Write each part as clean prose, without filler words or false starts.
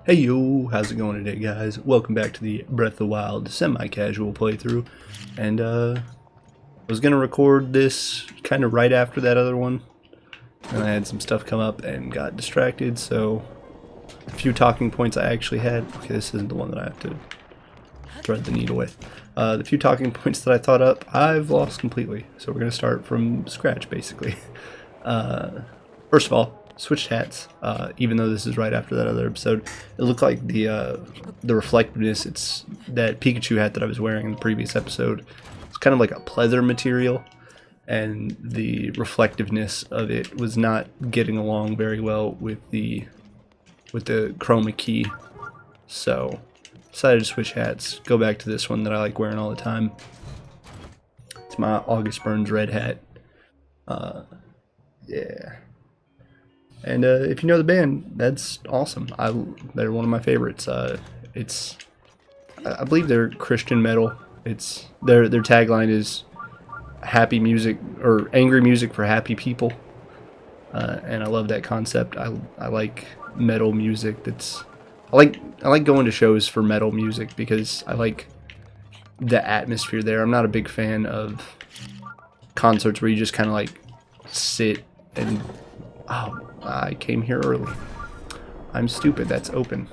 Hey yo, how's it going today, guys? Welcome back to the Breath of the Wild semi-casual playthrough. And I was gonna record this kind of right after that other one, and I had some stuff come up and got distracted, so a few talking points I actually had. Okay, this isn't the one that I have to thread the needle with. The few talking points that I thought up, I've lost completely, so we're gonna start from scratch, basically. First of all, switched hats. Even though this is right after that other episode, it looked like the reflectiveness. It's that Pikachu hat that I was wearing in the previous episode. It's kind of like a pleather material, and the reflectiveness of it was not getting along very well with the chroma key. So decided to switch hats. Go back to this one that I like wearing all the time. It's my August Burns red hat. Yeah. And if you know the band, that's awesome. They're one of my favorites. I believe they're Christian metal. It's their tagline is happy music or angry music for happy people, and I love that concept. I like metal music. I like going to shows for metal music because I like the atmosphere there. I'm not a big fan of concerts where you just kind of like sit and I came here early. I'm stupid. That's open.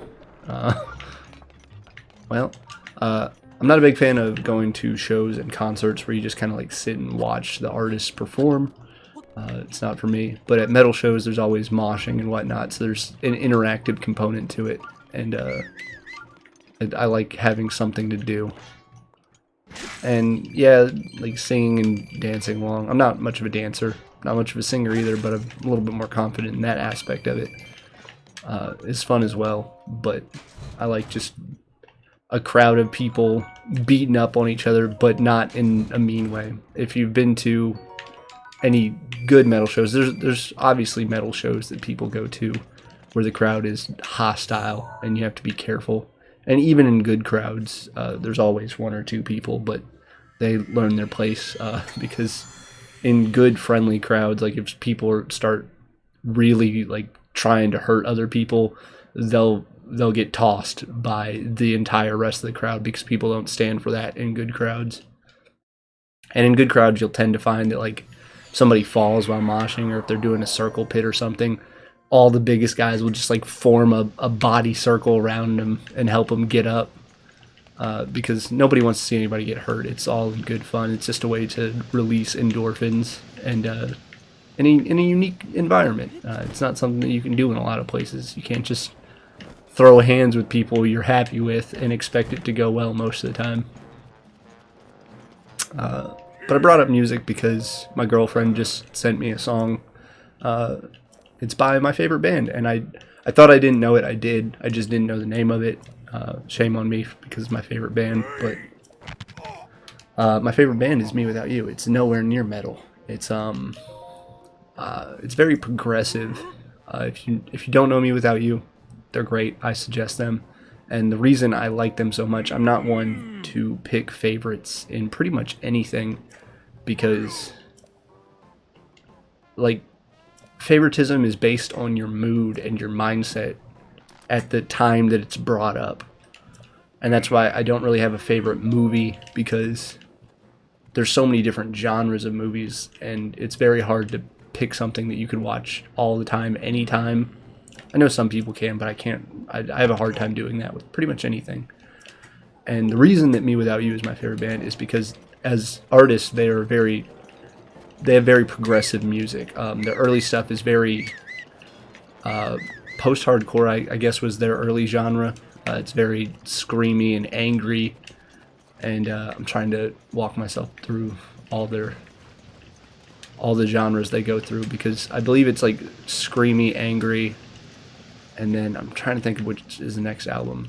Well, I'm not a big fan of going to shows and concerts where you just kind of like sit and watch the artists perform. It's not for me. But at metal shows, there's always moshing and whatnot, so there's an interactive component to it, and I like having something to do. And yeah, like singing and dancing along. I'm not much of a dancer. Not much of a singer either, but I'm a little bit more confident in that aspect of it. It's fun as well, but I like just a crowd of people beating up on each other, but not in a mean way. If you've been to any good metal shows, there's obviously metal shows that people go to where the crowd is hostile and you have to be careful. And even in good crowds, there's always one or two people, but they learn their place because in good friendly crowds, like if people start really like trying to hurt other people, they'll get tossed by the entire rest of the crowd because people don't stand for that in good crowds. And in good crowds, you'll tend to find that like somebody falls while moshing, or if they're doing a circle pit or something, all the biggest guys will just like form a body circle around them and help them get up. Because nobody wants to see anybody get hurt. It's all in good fun. It's just a way to release endorphins and in a unique environment. It's not something that you can do in a lot of places. You can't just throw hands with people you're happy with and expect it to go well most of the time. But I brought up music because my girlfriend just sent me a song. It's by my favorite band, and I thought I didn't know it. I did. I just didn't know the name of it. Shame on me because it's my favorite band, but my favorite band is Me Without You. It's nowhere near metal. It's very progressive. If you don't know Me Without You, they're great. I suggest them. And the reason I like them so much, I'm not one to pick favorites in pretty much anything because like favoritism is based on your mood and your mindset at the time that it's brought up. And that's why I don't really have a favorite movie, because there's so many different genres of movies and it's very hard to pick something that you can watch all the time, anytime. I know some people can, but I can't. I have a hard time doing that with pretty much anything. And the reason that Me Without You is my favorite band is because as artists, they have very progressive music. Their early stuff is very post-hardcore, I guess, was their early genre. It's very screamy and angry, and I'm trying to walk myself through all the genres they go through, because I believe it's like screamy, angry, and then I'm trying to think of which is the next album.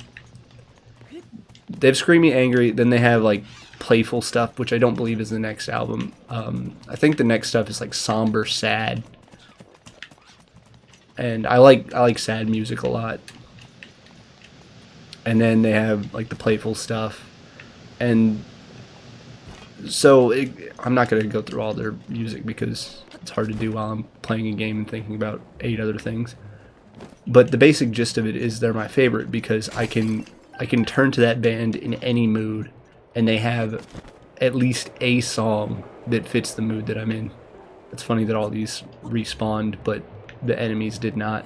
They have screamy, angry, then they have like playful stuff, which I don't believe is the next album. I think the next stuff is like somber, sad. And I like sad music a lot. And then they have like the playful stuff. And so I'm not going to go through all their music because it's hard to do while I'm playing a game and thinking about 8 other things. But the basic gist of it is they're my favorite because I can turn to that band in any mood, and they have at least a song that fits the mood that I'm in. It's funny that all these respawned, but the enemies did not.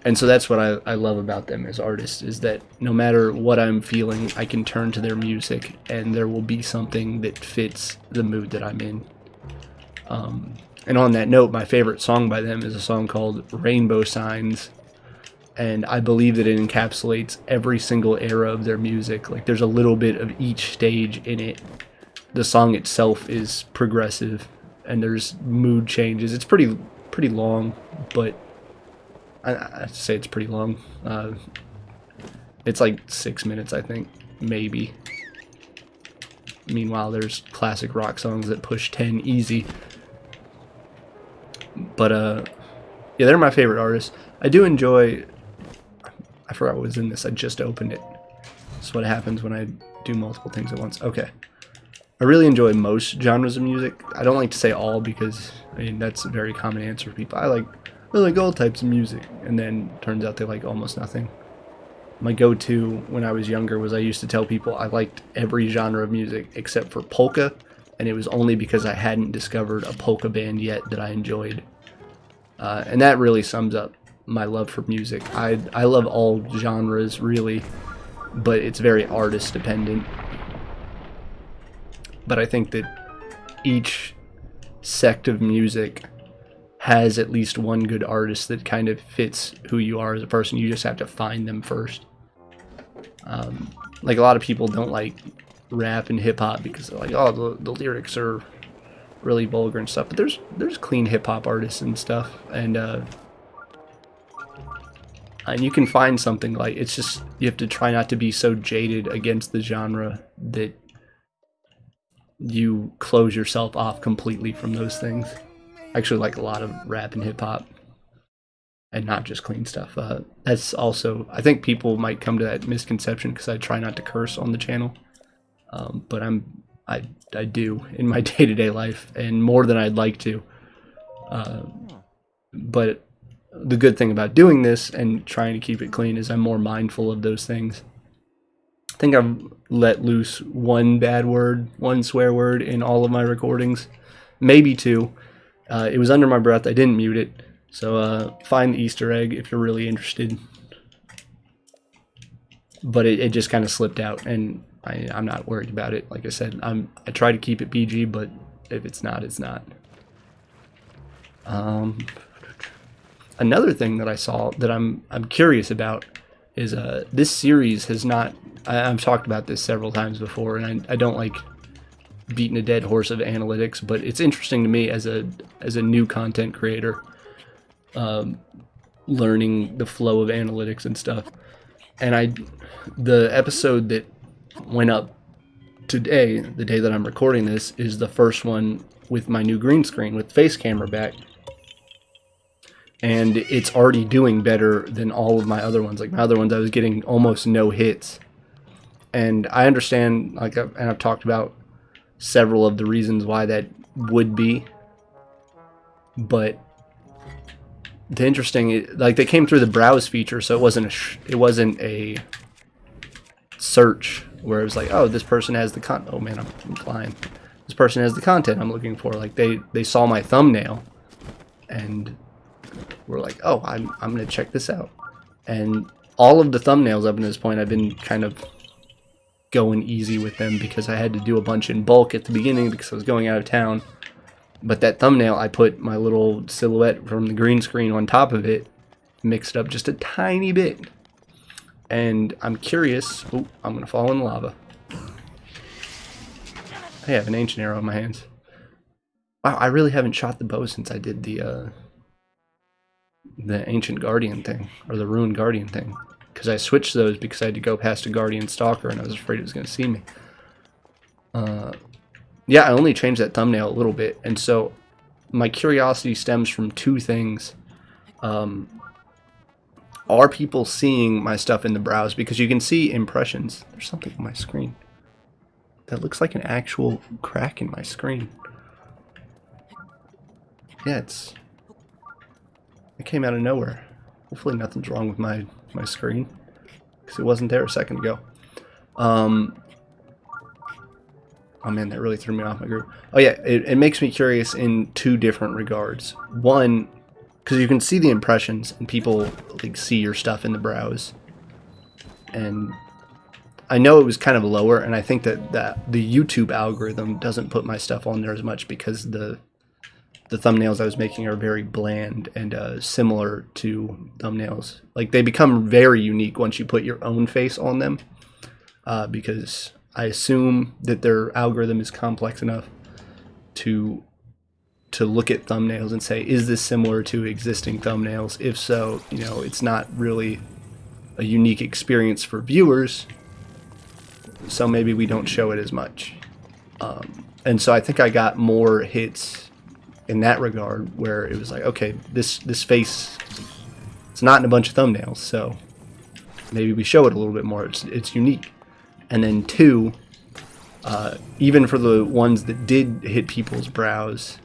And so that's what I love about them as artists, is that no matter what I'm feeling, I can turn to their music and there will be something that fits the mood that I'm in. And on that note, my favorite song by them is a song called Rainbow Signs. And I believe that it encapsulates every single era of their music. Like, there's a little bit of each stage in it. The song itself is progressive, and there's mood changes. It's pretty long, but I'd say it's pretty long. It's like 6 minutes, I think, maybe. Meanwhile, there's classic rock songs that push 10 easy. But yeah, they're my favorite artists. I do enjoy. I forgot what was in this. I just opened it. That's what happens when I do multiple things at once. Okay. I really enjoy most genres of music. I don't like to say all because, I mean, that's a very common answer for people. I like all types of music, and then turns out they like almost nothing. My go-to when I was younger was I used to tell people I liked every genre of music except for polka, and it was only because I hadn't discovered a polka band yet that I enjoyed. And that really sums up my love for music. I love all genres, really, but it's very artist dependent. But I think that each sect of music has at least one good artist that kind of fits who you are as a person. You just have to find them first. Like, a lot of people don't like rap and hip-hop because they're like, oh, the lyrics are really vulgar and stuff. But there's clean hip-hop artists and stuff. And you can find something like, it's just, you have to try not to be so jaded against the genre that you close yourself off completely from those things. I actually like a lot of rap and hip-hop, and not just clean stuff. That's also, I think people might come to that misconception because I try not to curse on the channel, but I do in my day-to-day life, and more than I'd like to. But the good thing about doing this and trying to keep it clean is I'm more mindful of those things. I think I've let loose one bad word, one swear word in all of my recordings, maybe two. It was under my breath. I didn't mute it. So find the Easter egg if you're really interested. But it just kind of slipped out, and I'm not worried about it. Like I said, I try to keep it PG, but if it's not, it's not. Another thing that I saw that I'm curious about is this series has not. I've talked about this several times before, and I don't like beating a dead horse of analytics, but it's interesting to me as a new content creator, learning the flow of analytics and stuff. And the episode that went up today, the day that I'm recording this, is the first one with my new green screen with face camera back. And it's already doing better than all of my other ones. Like, my other ones, I was getting almost no hits. And I understand, and I've talked about several of the reasons why that would be. But the interesting, like, they came through the browse feature, so it wasn't a search where it was like, oh, this person has the content. Oh man, I'm flying. This person has the content I'm looking for. Like, they saw my thumbnail and were like, oh, I'm gonna check this out. And all of the thumbnails up to this point, I've been kind of going easy with them because I had to do a bunch in bulk at the beginning because I was going out of town. But that thumbnail, I put my little silhouette from the green screen on top of it, mixed up just a tiny bit. And I'm curious. Oh, I'm going to fall in lava. I have an ancient arrow in my hands. Wow, I really haven't shot the bow since I did the ancient guardian thing, or the ruined guardian thing. Because I switched those because I had to go past a guardian stalker and I was afraid it was going to see me. Yeah, I only changed that thumbnail a little bit, and so my curiosity stems from two things. Are people seeing my stuff in the browse? Because you can see impressions. There's something on my screen that looks like an actual crack in my screen. Yeah, It came out of nowhere. Hopefully nothing's wrong with my screen, because it wasn't there a second ago. Oh man, that really threw me off my groove. Oh yeah, it makes me curious in two different regards. One, because you can see the impressions and people like see your stuff in the browse. And I know it was kind of lower, and I think that the YouTube algorithm doesn't put my stuff on there as much because the thumbnails I was making are very bland and similar to thumbnails. Like, they become very unique once you put your own face on them, because I assume that their algorithm is complex enough to look at thumbnails and say, is this similar to existing thumbnails? If so, you know, it's not really a unique experience for viewers, so maybe we don't show it as much. And so I think I got more hits in that regard, where it was like, okay, this face, it's not in a bunch of thumbnails, so maybe we show it a little bit more. It's unique. And then two, even for the ones that did hit people's brows,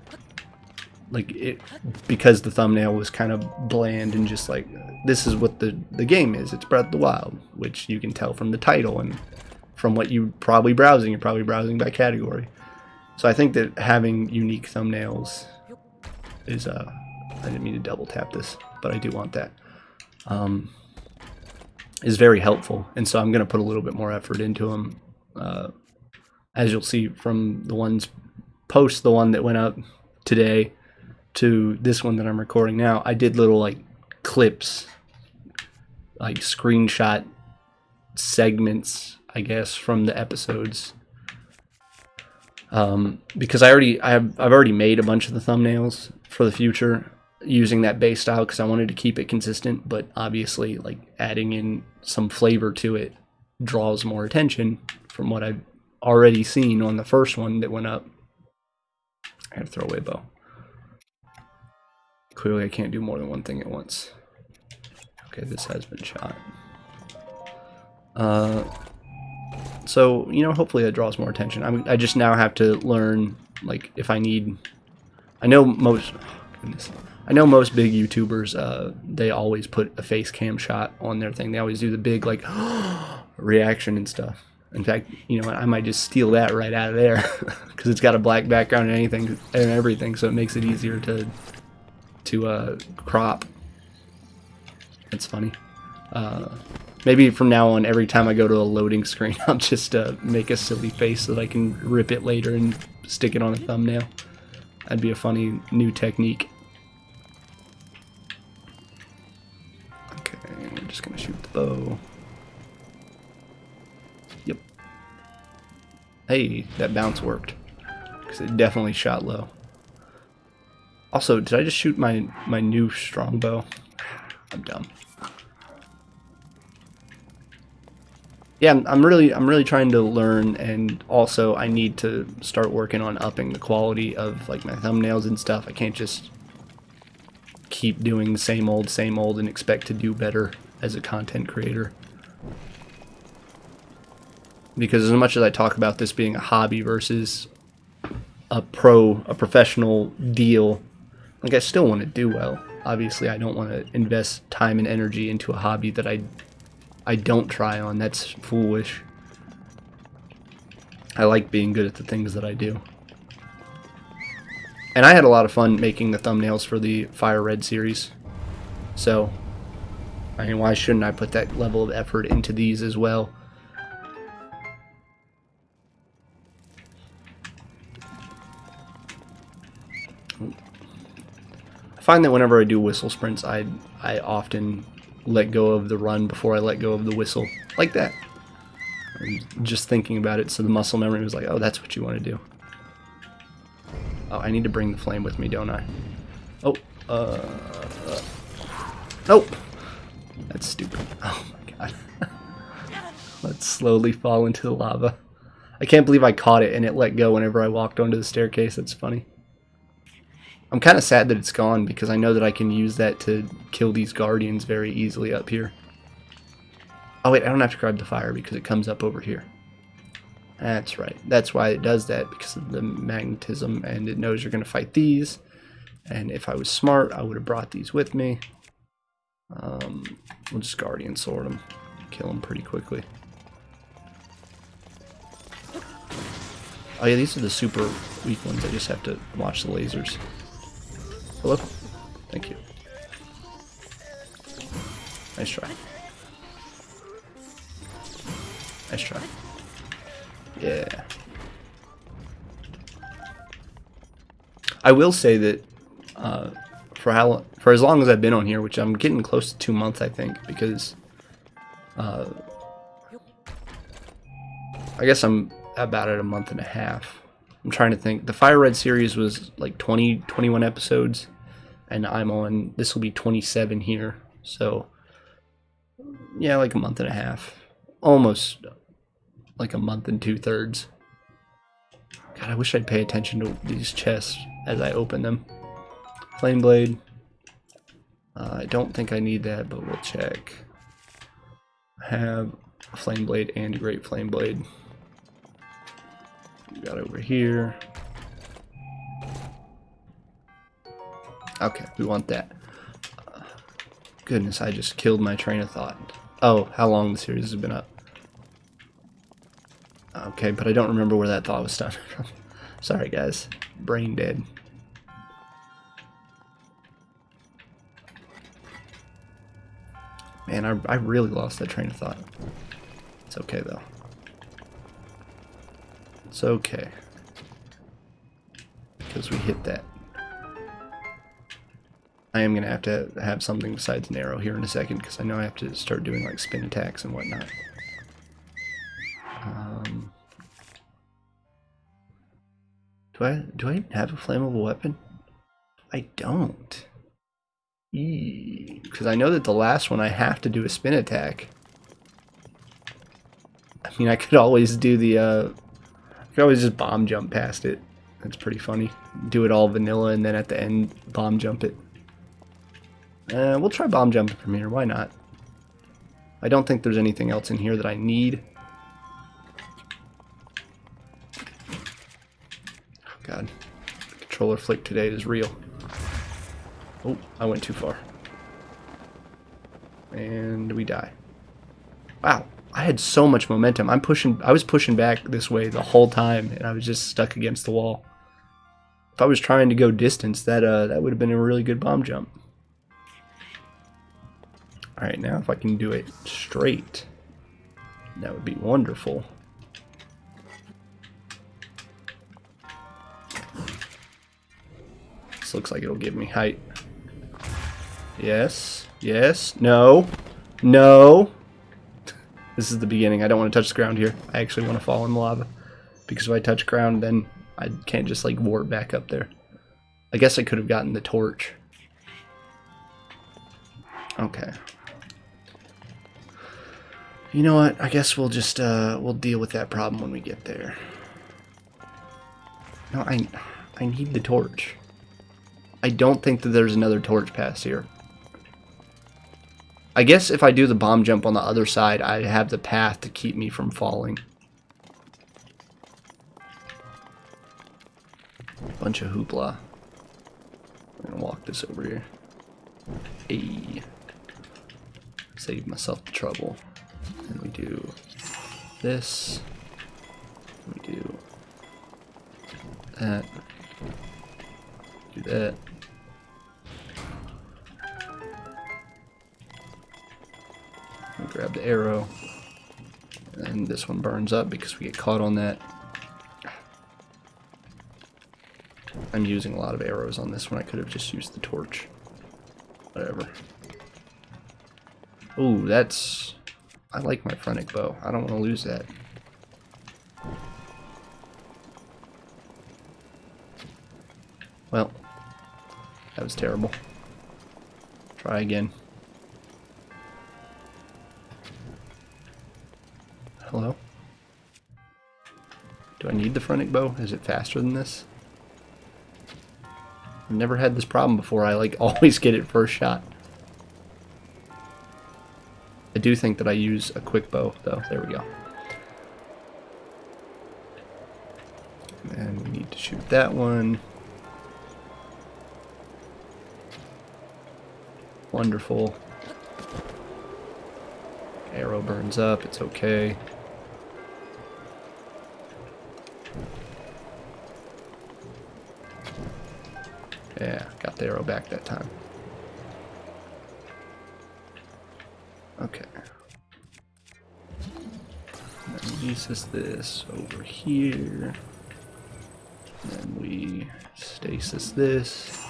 like, because the thumbnail was kind of bland and just like, this is what the game is. It's Breath of the Wild, which you can tell from the title and from what you're probably browsing. You're probably browsing by category. So I think that having unique thumbnails is, I didn't mean to double tap this, but I do want that, is very helpful. And so I'm going to put a little bit more effort into them. As you'll see from the ones post, the one that went up today to this one that I'm recording now, I did little like clips, like screenshot segments, I guess, from the episodes, because I've already made a bunch of the thumbnails for the future using that base style, because I wanted to keep it consistent. But obviously, like, adding in some flavor to it draws more attention from what I've already seen on the first one that went up. I had to throw away a bow. Clearly I can't do more than one thing at once. Okay, this has been shot. So, you know, hopefully that draws more attention. I just now have to learn, like, if I need... I know most big YouTubers, they always put a face cam shot on their thing. They always do the big, like, reaction and stuff. In fact, you know what, I might just steal that right out of there, because it's got a black background and everything, so it makes it easier to crop. It's funny. Maybe from now on, every time I go to a loading screen, I'll just make a silly face so that I can rip it later and stick it on a thumbnail. That'd be a funny new technique. Okay, I'm just gonna shoot the bow. Yep. Hey, that bounce worked, because it definitely shot low. Also, did I just shoot my new strongbow? I'm dumb. Yeah, I'm really trying to learn, and also I need to start working on upping the quality of, like, my thumbnails and stuff. I can't just keep doing the same old and expect to do better as a content creator. Because as much as I talk about this being a hobby versus a professional deal, like, I still want to do well. Obviously, I don't want to invest time and energy into a hobby that I don't try on. That's foolish. I like being good at the things that I do. And I had a lot of fun making the thumbnails for the Fire Red series. So, I mean, why shouldn't I put that level of effort into these as well? I find that whenever I do whistle sprints, I often let go of the run before I let go of the whistle. Like that. I'm just thinking about it, so the muscle memory was like, oh, that's what you want to do. Oh, I need to bring the flame with me, don't I? Oh, nope. That's stupid. Oh my god. Let's slowly fall into the lava. I can't believe I caught it and it let go whenever I walked onto the staircase. That's funny. I'm kind of sad that it's gone, because I know that I can use that to kill these guardians very easily up here. Oh wait, I don't have to grab the fire because it comes up over here. That's right. That's why it does that, because of the magnetism, and it knows you're going to fight these. And if I was smart, I would have brought these with me. We'll just Guardian Sword them. Kill them pretty quickly. Oh yeah, these are the super weak ones. I just have to watch the lasers. Hello? Thank you. Nice try. Nice try. Yeah. I will say that for as long as I've been on here, which I'm getting close to 2 months, I think, because I guess I'm about at a month and a half. I'm trying to think. The Fire Red series was like 21 episodes, and I'm on, this will be 27 here, so yeah, like a month and a half. Almost like a month and 2/3. God, I wish I'd pay attention to these chests as I open them. Flame Blade. I don't think I need that, but we'll check. I have a Flame Blade and a Great Flame Blade. We got over here. Okay, we want that. Goodness, I just killed my train of thought. Oh, how long the series has been up. Okay, but I don't remember where that thought was started from. Sorry, guys. Brain dead. Man, I really lost that train of thought. It's okay, though. It's okay. Because we hit that. I am going to have something besides an arrow here in a second, because I know I have to start doing like spin attacks and whatnot. Do I have a flammable weapon? I don't. Because I know that the last one I have to do a spin attack. I mean, I could always do the, I could always just bomb jump past it. That's pretty funny. Do it all vanilla and then at the end bomb jump it. We'll try bomb jumping from here, why not? I don't think there's anything else in here that I need. Oh god. The controller flick today is real. Oh, I went too far. And we die. Wow, I had so much momentum. I was pushing back this way the whole time, and I was just stuck against the wall. If I was trying to go distance, that would have been a really good bomb jump. Alright, now if I can do it straight, that would be wonderful. This looks like it'll give me height. Yes, yes, no, no. This is the beginning. I don't want to touch the ground here. I actually want to fall in the lava. Because if I touch ground, then I can't just like warp back up there. I guess I could have gotten the torch. Okay. You know what? I guess we'll just we'll deal with that problem when we get there. No, I need the torch. I don't think that there's another torch past here. I guess if I do the bomb jump on the other side, I have the path to keep me from falling. Bunch of hoopla. I'm gonna walk this over here. Hey. Save myself the trouble. And we do this. We do that. Do that. We grab the arrow. And this one burns up because we get caught on that. I'm using a lot of arrows on this one. I could have just used the torch. Whatever. Ooh, that's... I like my Phrenic bow. I don't want to lose that. Well, that was terrible. Try again. Hello? Do I need the Phrenic bow? Is it faster than this? I've never had this problem before. I like always get it first shot. I do think that I use a quick bow though. There we go. And we need to shoot that one. Wonderful. Arrow burns up, it's okay. Yeah, got the arrow back that time. Okay. And then uses this over here. And then we stasis this.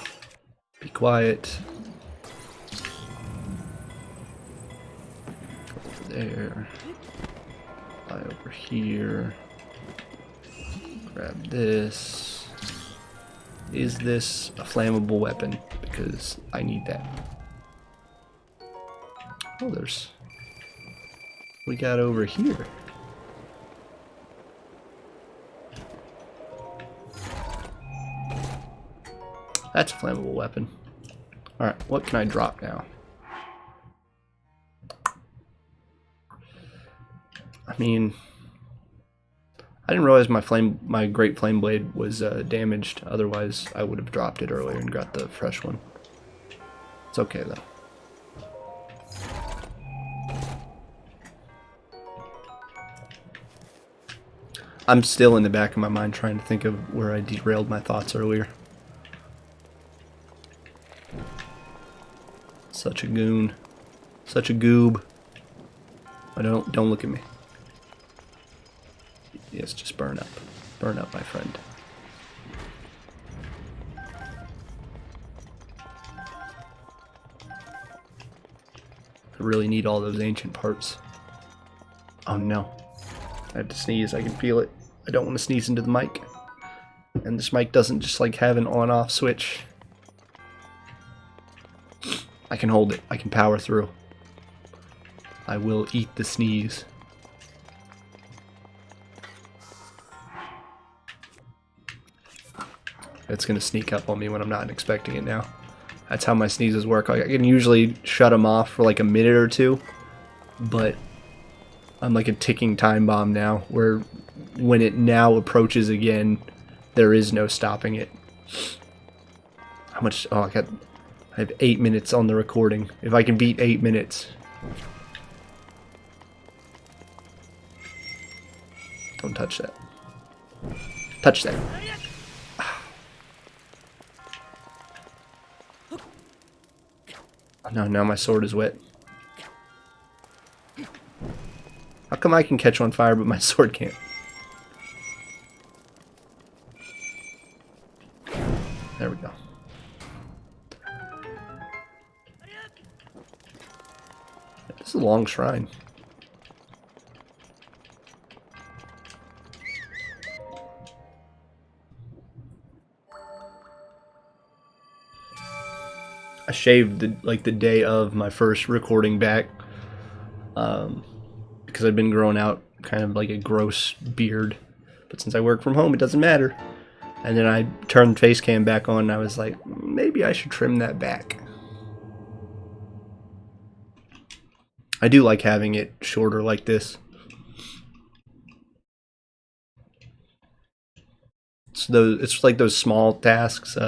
Be quiet. Over there. Fly over here. Grab this. Is this a flammable weapon? Because I need that. Oh, there's... we got over here. That's a flammable weapon. Alright, what can I drop now? I mean... I didn't realize my Great Flame Blade was damaged. Otherwise, I would have dropped it earlier and got the fresh one. It's okay though. I'm still in the back of my mind trying to think of where I derailed my thoughts earlier. Such a goon. Such a goob. Don't look at me. Yes, just burn up. Burn up, my friend. I really need all those ancient parts. Oh no. I have to sneeze, I can feel it. I don't want to sneeze into the mic. And this mic doesn't just like have an on-off switch. I can hold it. I can power through. I will eat the sneeze. It's gonna sneak up on me when I'm not expecting it now. That's how my sneezes work. I can usually shut them off for like a minute or two, but I'm like a ticking time bomb now, where when it now approaches again, there is no stopping it. How much? Oh, I have 8 minutes on the recording. If I can beat 8 minutes. Don't touch that. Touch that. Oh, no, now my sword is wet. How come I can catch on fire but my sword can't? There we go. This is a long shrine. I shaved the day of my first recording back, because I've been growing out kind of like a gross beard, but since I work from home it doesn't matter. And then I turned face cam back on and I was like, maybe I should trim that back. I do like having it shorter like this. It's like those small tasks.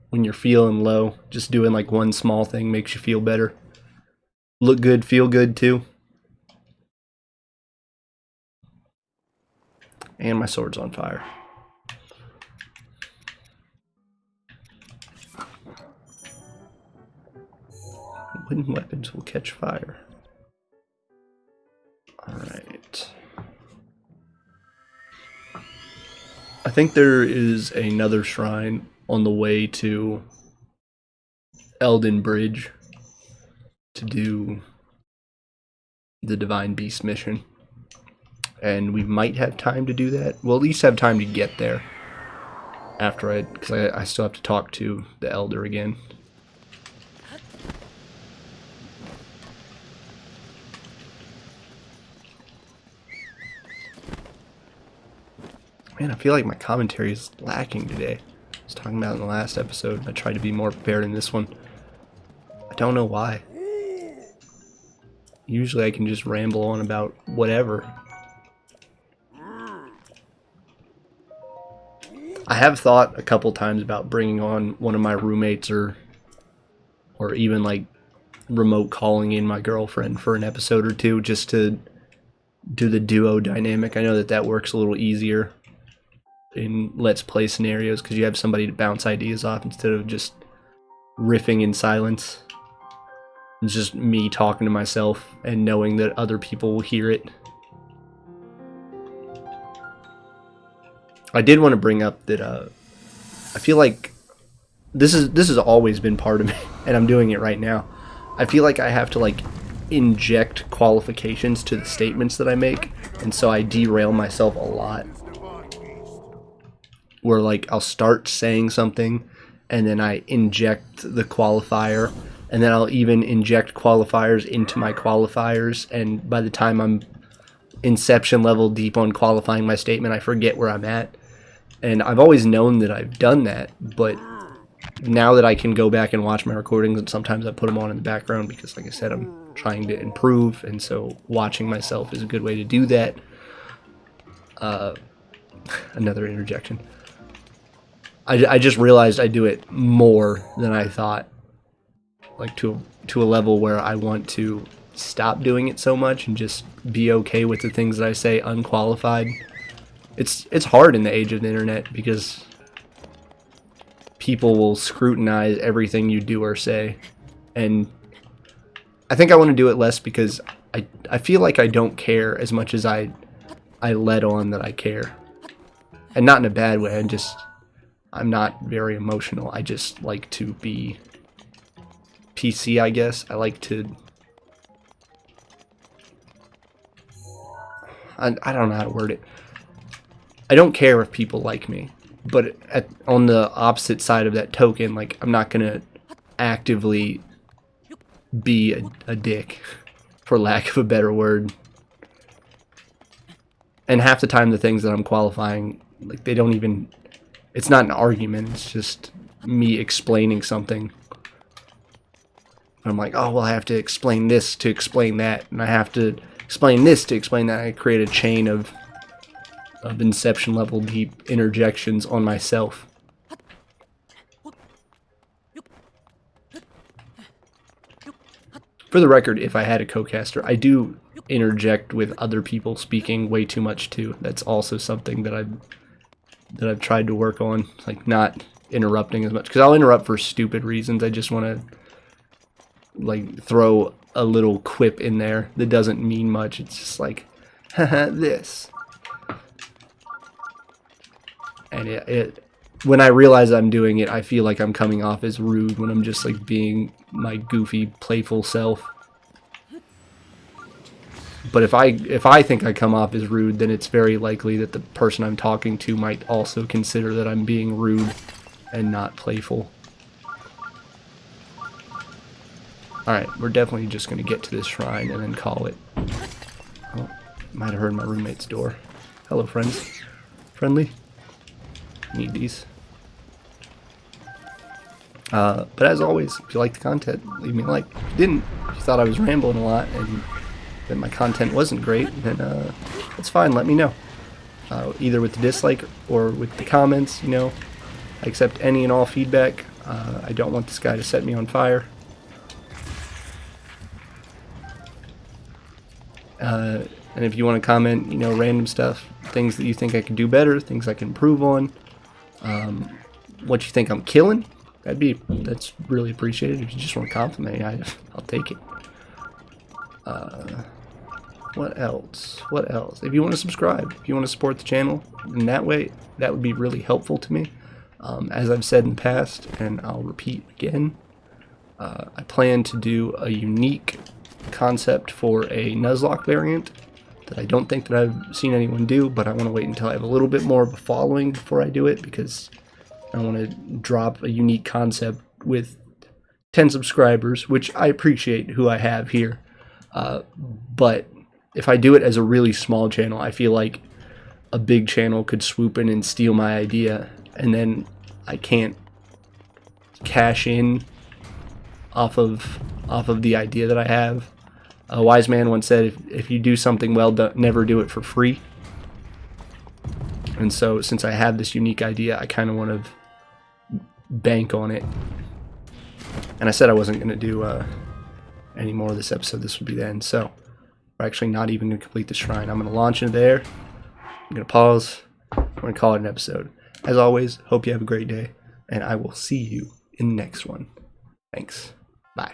When you're feeling low, just doing like one small thing makes you feel better. Look good, feel good too. And my sword's on fire. Wooden weapons will catch fire. Alright. I think there is another shrine on the way to Elden Bridge to do the Divine Beast mission. And we might have time to do that. We'll at least have time to get there after because I still have to talk to the Elder again. Man, I feel like my commentary is lacking today. I was talking about in the last episode. I tried to be more prepared in this one. I don't know why. Usually I can just ramble on about whatever. I have thought a couple times about bringing on one of my roommates or even like remote calling in my girlfriend for an episode or two just to do the duo dynamic. I know that that works a little easier in Let's Play scenarios because you have somebody to bounce ideas off instead of just riffing in silence. It's just me talking to myself and knowing that other people will hear it. I did want to bring up that I feel like this has always been part of me, and I'm doing it right now. I feel like I have to like inject qualifications to the statements that I make, and so I derail myself a lot. Where like I'll start saying something, and then I inject the qualifier, and then I'll even inject qualifiers into my qualifiers, and by the time I'm inception level deep on qualifying my statement, I forget where I'm at. And I've always known that I've done that, but now that I can go back and watch my recordings, and sometimes I put them on in the background because, like I said, I'm trying to improve, and so watching myself is a good way to do that. Another interjection. I just realized I do it more than I thought, like to a level where I want to stop doing it so much and just be okay with the things that I say unqualified. It's hard in the age of the internet because people will scrutinize everything you do or say, and I think I want to do it less because I feel like I don't care as much as I let on that I care, and not in a bad way. I'm not very emotional. I just like to be PC, I guess. I like to... I don't know how to word it. I don't care if people like me, but on the opposite side of that token, like, I'm not going to actively be a dick, for lack of a better word. And half the time the things that I'm qualifying, like, they don't even... It's not an argument, it's just me explaining something. I'm like, oh, well, I have to explain this to explain that, and I have to explain this to explain that. I create a chain of inception level deep interjections on myself. For the record, if I had a co-caster, I do interject with other people speaking way too much too. That's also something that I've tried to work on, like not interrupting as much, because I'll interrupt for stupid reasons. I just want to like throw a little quip in there that doesn't mean much. It's just like, haha, this. And when I realize I'm doing it, I feel like I'm coming off as rude when I'm just like being my goofy, playful self. But if I think I come off as rude, then it's very likely that the person I'm talking to might also consider that I'm being rude and not playful. Alright, we're definitely just going to get to this shrine and then call it. Oh, might have heard my roommate's door. Hello, friends. Friendly? Need these. But as always, if you like the content, leave me a like. If you didn't, if you thought I was rambling a lot and that my content wasn't great, then that's fine, let me know. Either with the dislike or with the comments, you know. I accept any and all feedback. I don't want this guy to set me on fire. And if you want to comment, you know, random stuff, things that you think I could do better, things I can improve on, what you think I'm killing, that's really appreciated. If you just want to compliment me, I'll take it. What else? What else? If you want to subscribe, if you want to support the channel in that way, that would be really helpful to me. As I've said in the past, and I'll repeat again, I plan to do a unique concept for a Nuzlocke variant that I don't think that I've seen anyone do, but I want to wait until I have a little bit more of a following before I do it, because I want to drop a unique concept with 10 subscribers, which I appreciate who I have here. But if I do it as a really small channel, I feel like a big channel could swoop in and steal my idea, and then I can't cash in off of the idea that I have. A wise man once said, if you do something well, never do it for free. And so since I have this unique idea, I kind of want to bank on it. And I said I wasn't going to do any more of this episode, this would be the end. So we're actually not even going to complete the shrine. I'm going to launch into there. I'm going to pause. We're going to call it an episode. As always, hope you have a great day, and I will see you in the next one. Thanks. Bye.